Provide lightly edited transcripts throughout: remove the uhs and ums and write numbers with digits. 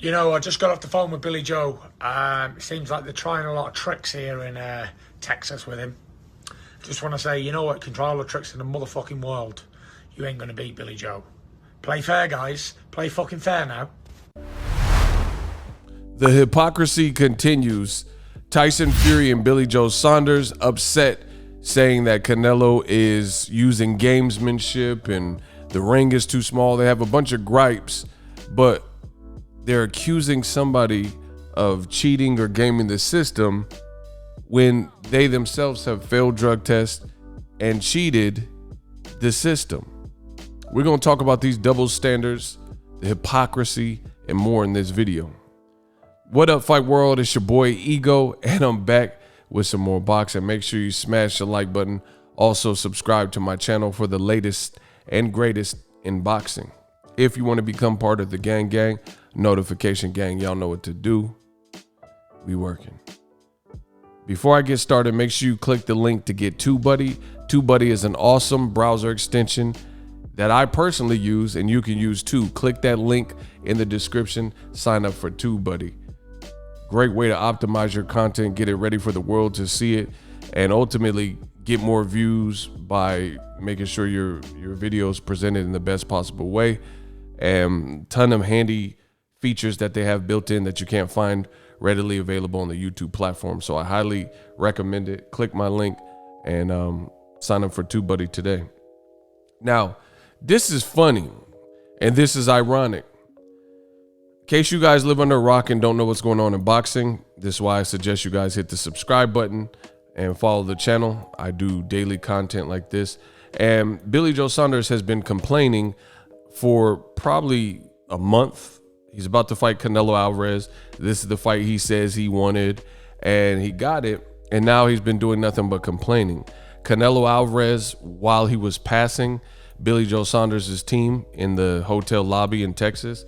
You know, I just got off the phone with Billy Joe. It seems like they're trying a lot of tricks here in Texas with him. Just want to say, you know what? You can try all the tricks in the motherfucking world. You ain't going to beat Billy Joe. Play fair, guys. Play fucking fair now. The hypocrisy continues. Tyson Fury and Billy Joe Saunders upset, saying that Canelo is using gamesmanship and the ring is too small. They have a bunch of gripes, but they're accusing somebody of cheating or gaming the system when they themselves have failed drug tests and cheated the system. We're going to talk about these double standards, the hypocrisy, and more in this video. What up, Fight World? It's your boy Ego, and I'm back with some more boxing. Make sure you smash the like button. Also, subscribe to my channel for the latest and greatest in boxing. If you want to become part of the gang, notification gang, y'all know what to do. We working. Before I get started, make sure you click the link to get TUBEBUDDY. TUBEBUDDY is an awesome browser extension that I personally use, and you can use too. Click that link in the description. Sign up for TUBEBUDDY. Great way to optimize your content, get it ready for the world to see it, and ultimately get more views by making sure your video is presented in the best possible way. And ton of handy features that they have built in that you can't find readily available on the YouTube platform. So I highly recommend it. Click my link and sign up for TUBEBUDDY today. Now, this is funny and this is ironic. In case you guys live under a rock and don't know what's going on in boxing, this is why I suggest you guys hit the subscribe button and follow the channel. I do daily content like this. And Billy Joe Saunders has been complaining for probably a month. He's about to fight Canelo Alvarez. This is the fight he says he wanted, and he got it. And now he's been doing nothing but complaining. Canelo Alvarez, while he was passing Billy Joe Saunders' team in the hotel lobby in Texas,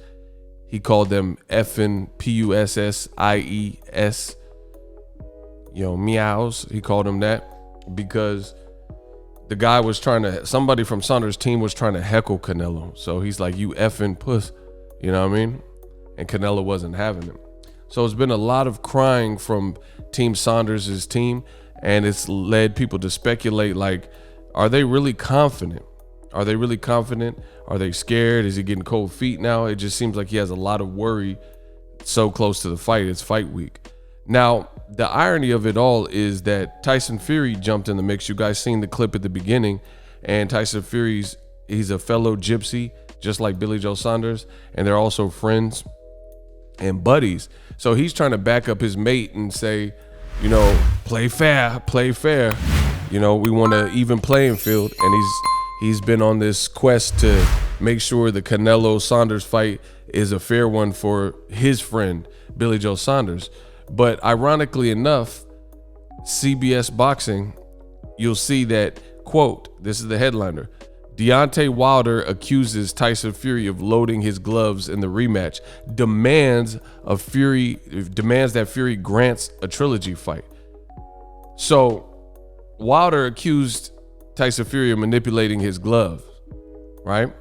he called them effing P-U-S-S-I-E-S, meows. He called them that because the guy was somebody from Saunders' team was trying to heckle Canelo. So he's like, you effing puss, you know what I mean? And Canelo wasn't having it. So it's been a lot of crying from Team Saunders' team, and it's led people to speculate, like, are they really confident? Are they really confident? Are they scared? Is he getting cold feet now? It just seems like he has a lot of worry so close to the fight. It's fight week. Now, the irony of it all is that Tyson Fury jumped in the mix. You guys seen the clip at the beginning, and Tyson Fury's, he's a fellow gypsy, just like Billy Joe Saunders, and they're also friends and buddies. So he's trying to back up his mate and say, play fair, play fair. We want an even playing field, and he's been on this quest to make sure the Canelo Saunders fight is a fair one for his friend Billy Joe Saunders. But ironically enough, CBS Boxing, you'll see that, quote, this is the headliner, Deontay Wilder accuses Tyson Fury of loading his gloves in the rematch, demands that Fury grants a trilogy fight. So Wilder accused Tyson Fury of manipulating his glove, right?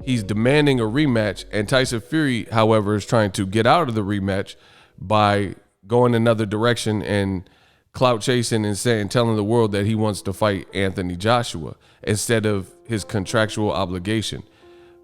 He's demanding a rematch, and Tyson Fury, however, is trying to get out of the rematch by going another direction and clout chasing and telling the world that he wants to fight Anthony Joshua instead of his contractual obligation.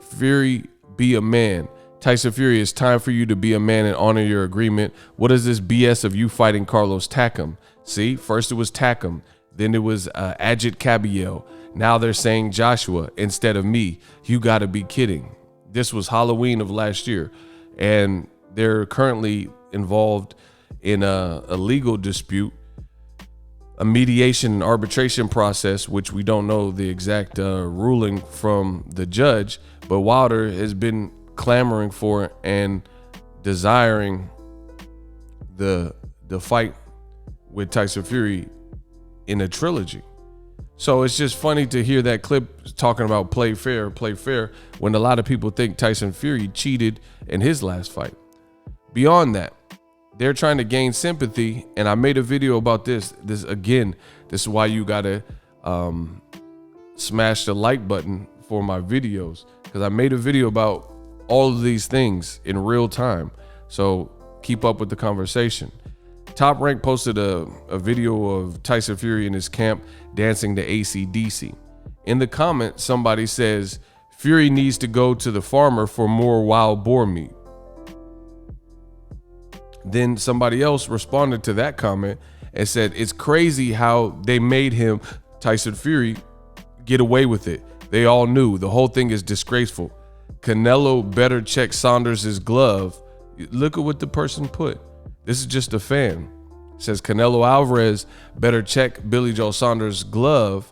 Fury, be a man. Tyson Fury, it's time for you to be a man and honor your agreement. What is this BS of you fighting Carlos Takam? See, first it was Takam, then it was Ajit Cabello. Now they're saying Joshua instead of me. You got to be kidding. This was Halloween of last year, and they're currently involved in a legal dispute, a mediation and arbitration process, which we don't know the exact ruling from the judge, but Wilder has been clamoring for and desiring the fight with Tyson Fury in a trilogy. So it's just funny to hear that clip talking about play fair, when a lot of people think Tyson Fury cheated in his last fight. Beyond that, they're trying to gain sympathy, and I made a video about this. This is why you gotta smash the like button for my videos, because I made a video about all of these things in real time. So keep up with the conversation. Top Rank posted a video of Tyson Fury in his camp dancing to AC/DC. In the comment, somebody says, Fury needs to go to the farmer for more wild boar meat. Then somebody else responded to that comment and said, it's crazy how they made him, Tyson Fury, get away with it. They all knew. The whole thing is disgraceful. Canelo better check Saunders' glove. Look at what the person put. This is just a fan. It says Canelo Alvarez better check Billy Joe Saunders' glove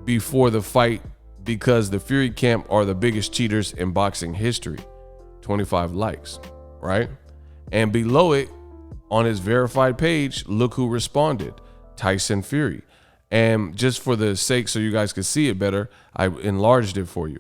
before the fight because the Fury camp are the biggest cheaters in boxing history. 25 likes, right? And below it, on his verified page, look who responded, Tyson Fury. And just for the sake so you guys could see it better, I enlarged it for you.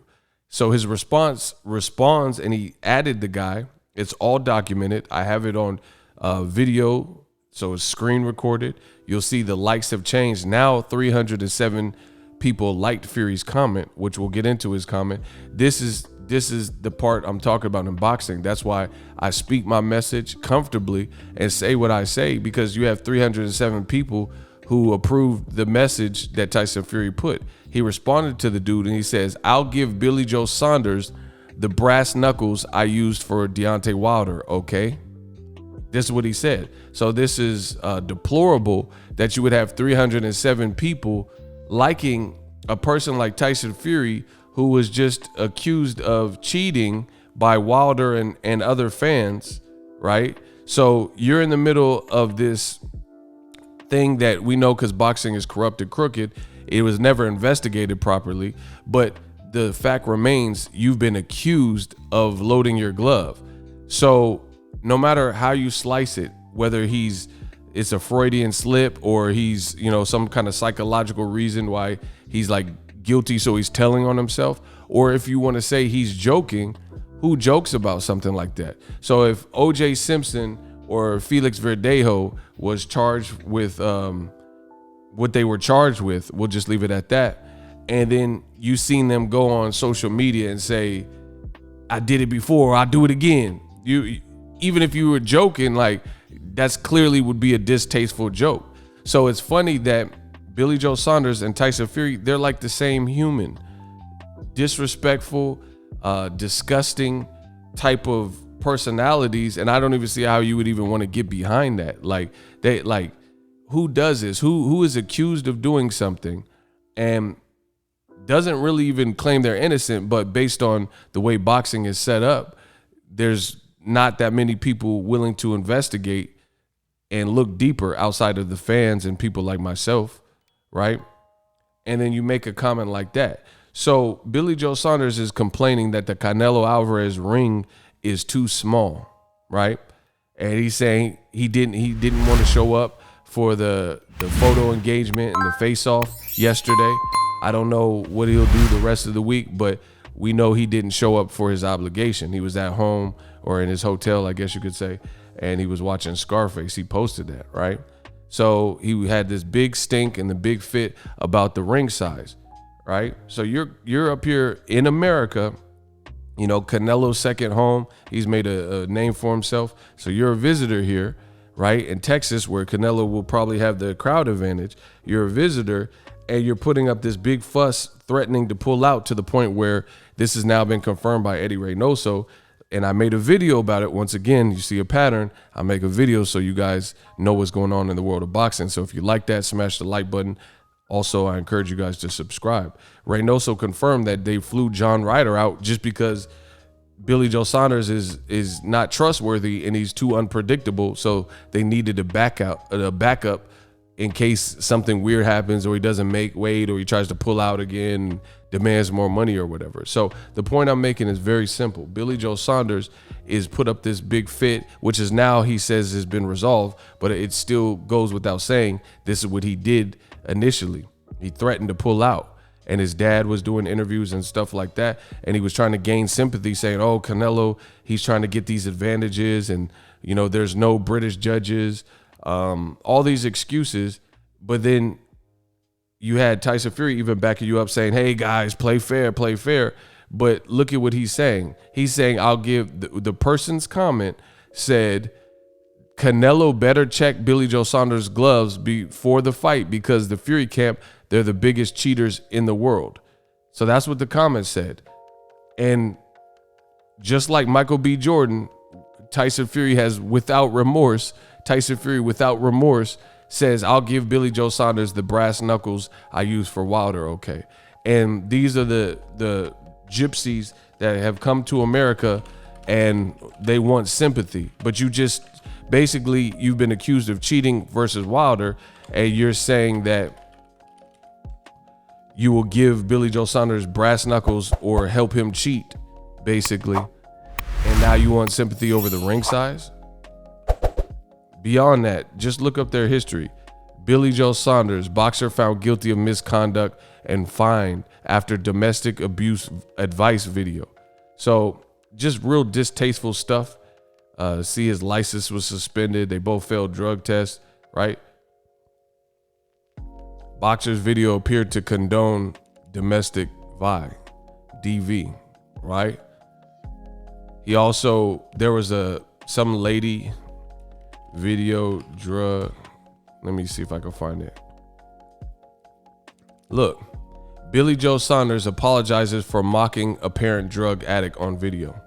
So his responds and he added the guy. It's all documented. I have it on video, so it's screen recorded. You'll see the likes have changed. Now 307 people liked Fury's comment, which we'll get into his comment. This is the part I'm talking about in boxing. That's why I speak my message comfortably and say what I say, because you have 307 people who approved the message that Tyson Fury put. He responded to the dude and he says, I'll give Billy Joe Saunders the brass knuckles I used for Deontay Wilder, okay? This is what he said. So this is deplorable that you would have 307 people liking a person like Tyson Fury, who was just accused of cheating by Wilder and other fans, right? So you're in the middle of this thing that we know, because boxing is corrupt and crooked. It was never investigated properly, but the fact remains you've been accused of loading your glove. So no matter how you slice it, whether it's a Freudian slip or he's, some kind of psychological reason why he's like guilty, so he's telling on himself, or if you want to say he's joking, who jokes about something like that? So if O.J. Simpson or Felix Verdejo was charged with what they were charged with, we'll just leave it at that, and then you seen them go on social media and say, I did it before, I'll do it again. Even if you were joking, like, that's clearly would be a distasteful joke. So it's funny that Billy Joe Saunders and Tyson Fury, they're like the same human. Disrespectful, disgusting type of personalities, and I don't even see how you would even want to get behind that. Who does this? Who is accused of doing something and doesn't really even claim they're innocent, but based on the way boxing is set up, there's not that many people willing to investigate and look deeper outside of the fans and people like myself, right? And then you make a comment like that. So Billy Joe Saunders is complaining that the Canelo Alvarez ring is too small, right? And he's saying he didn't want to show up for the photo engagement and the face-off yesterday. I don't know what he'll do the rest of the week, but we know he didn't show up for his obligation. He was at home or in his hotel, I guess you could say, and he was watching Scarface. He posted that, right? So he had this big stink and the big fit about the ring size, right? So you're up here in America, Canelo's second home. He's made a name for himself. So you're a visitor here, right? In Texas, where Canelo will probably have the crowd advantage. You're a visitor, and you're putting up this big fuss, threatening to pull out, to the point where this has now been confirmed by Eddie Reynoso. And I made a video about it. Once again, you see a pattern. I make a video so you guys know what's going on in the world of boxing. So if you like that, smash the like button. Also, I encourage you guys to subscribe. Reynoso confirmed that they flew John Ryder out just because Billy Joe Saunders is not trustworthy and he's too unpredictable. So they needed a backup in case something weird happens, or he doesn't make weight, or he tries to pull out again, demands more money or whatever. So the point I'm making is very simple. Billy Joe Saunders is put up this big fit, which is now, he says, has been resolved, but it still goes without saying this is what he did initially. He threatened to pull out, and his dad was doing interviews and stuff like that, and he was trying to gain sympathy, saying, oh, Canelo, he's trying to get these advantages, and there's no British judges, all these excuses. But then you had Tyson Fury even backing you up, saying, hey guys, play fair, But look at what he's saying. He's saying, I'll give the person's comment said, Canelo better check Billy Joe Saunders' gloves before the fight because the Fury camp, they're the biggest cheaters in the world. So that's what the comment said. And just like Michael B. Jordan, Tyson Fury without remorse says, I'll give Billy Joe Saunders the brass knuckles I use for Wilder, okay? And these are the gypsies that have come to America and they want sympathy. But basically, you've been accused of cheating versus Wilder, and you're saying that you will give Billy Joe Saunders brass knuckles or help him cheat, basically. And now you want sympathy over the ring size? Beyond that, just look up their history. Billy Joe Saunders, boxer found guilty of misconduct and fined after domestic abuse advice video. So just real distasteful stuff. See, his license was suspended. They both failed drug tests, right? Boxer's video appeared to condone domestic violence, DV, right? There was some lady video drug. Let me see if I can find it. Look, Billy Joe Saunders apologizes for mocking apparent drug addict on video.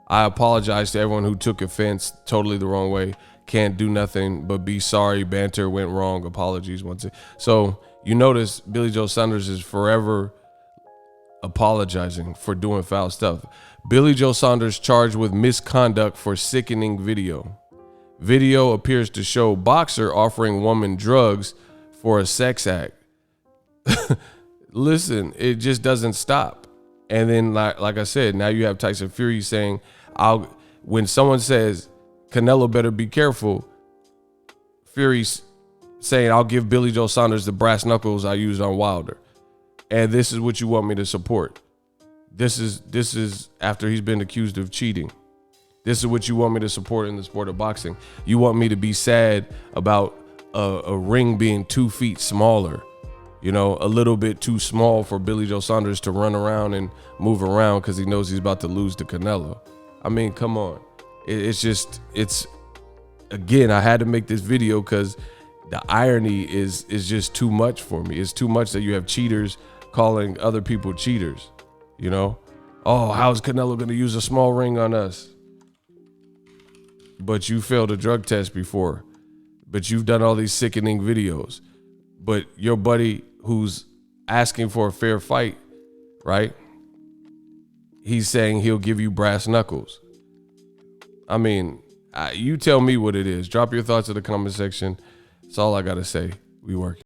I apologize to everyone who took offense, totally the wrong way. Can't do nothing but be sorry. Banter went wrong. Apologies once. So you notice Billy Joe Saunders is forever apologizing for doing foul stuff. Billy Joe Saunders charged with misconduct for sickening video. Video appears to show boxer offering woman drugs for a sex act. Listen, it just doesn't stop. And then, like I said, now you have Tyson Fury saying, when someone says Canelo better be careful, Fury's saying, I'll give Billy Joe Saunders the brass knuckles I used on Wilder. And this is what you want me to support. This is after he's been accused of cheating. This is what you want me to support in the sport of boxing. You want me to be sad about a ring being 2 feet smaller, a little bit too small for Billy Joe Saunders to run around and move around because he knows he's about to lose to Canelo. I mean, come on. Again, I had to make this video because the irony is just too much for me. It's too much that you have cheaters calling other people cheaters, Oh, how's Canelo going to use a small ring on us? But you failed a drug test before. But you've done all these sickening videos. But your buddy who's asking for a fair fight, right? He's saying he'll give you brass knuckles. I mean, you tell me what it is. Drop your thoughts in the comment section. That's all I got to say. We work.